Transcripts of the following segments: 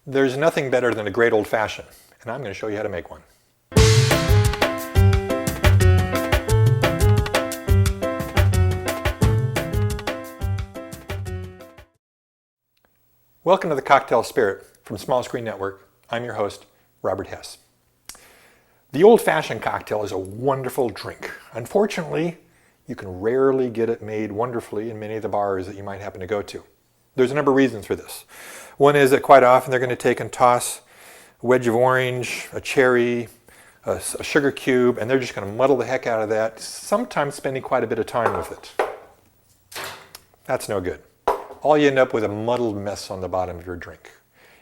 There's nothing better than a great old-fashioned, and I'm going to show you how to make one. Welcome to the Cocktail Spirit from Small Screen Network. I'm your host, Robert Hess. The old-fashioned cocktail is a wonderful drink. Unfortunately, you can rarely get it made wonderfully in many of the bars that you might happen to go to. There's a number of reasons for this. One is that quite often they're going to take and toss a wedge of orange, a cherry, a sugar cube, and they're just going to muddle the heck out of that, sometimes spending quite a bit of time with it. That's no good. All you end up with a muddled mess on the bottom of your drink.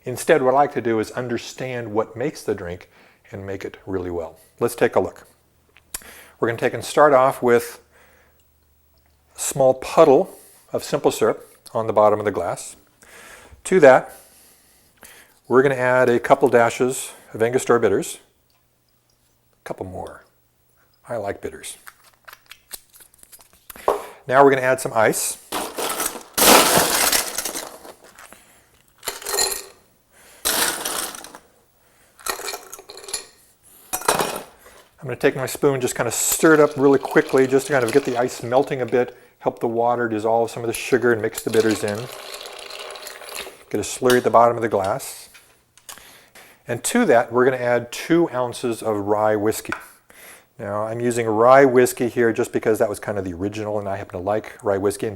Instead, what I like to do is understand what makes the drink and make it really well. Let's take a look. We're going to take and start off with a small puddle of simple syrup on the bottom of the glass. To that, we're going to add a couple dashes of Angostura Bitters. A couple more. I like bitters. Now we're going to add some ice. I'm going to take my spoon, just kind of stir it up really quickly, just to kind of get the ice melting a bit, help the water dissolve some of the sugar and mix the bitters in. Get a slurry at the bottom of the glass. And to that, we're going to add 2 ounces of rye whiskey. Now, I'm using rye whiskey here just because that was kind of the original, and I happen to like rye whiskey.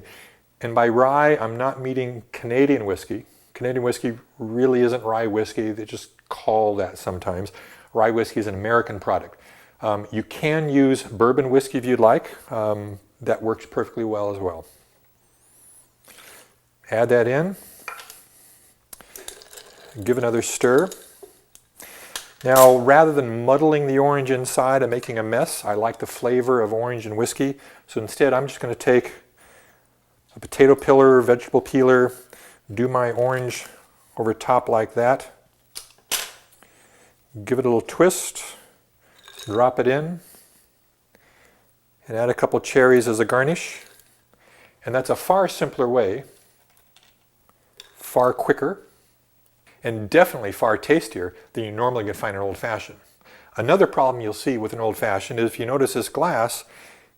And by rye, I'm not meaning Canadian whiskey. Canadian whiskey really isn't rye whiskey. They just call that sometimes. Rye whiskey is an American product. You can use bourbon whiskey if you'd like. That works perfectly well as well. Add that in. Give another stir. Now, rather than muddling the orange inside and making a mess, I like the flavor of orange and whiskey. So instead, I'm just going to take a potato peeler, vegetable peeler, do my orange over top like that. Give it a little twist. Drop it in. And add a couple cherries as a garnish. And that's a far simpler way, far quicker, and definitely far tastier than you normally can find in an old-fashioned. Another problem you'll see with an old-fashioned is if you notice this glass,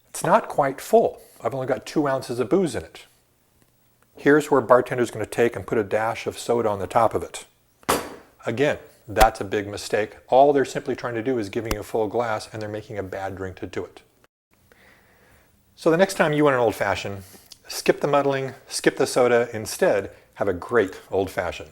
it's not quite full. I've only got 2 ounces of booze in it. Here's where a bartender is going to take and put a dash of soda on the top of it. Again, that's a big mistake. All they're simply trying to do is giving you a full glass, and they're making a bad drink to do it. So the next time you want an old-fashioned, skip the muddling, skip the soda, instead have a great old-fashioned.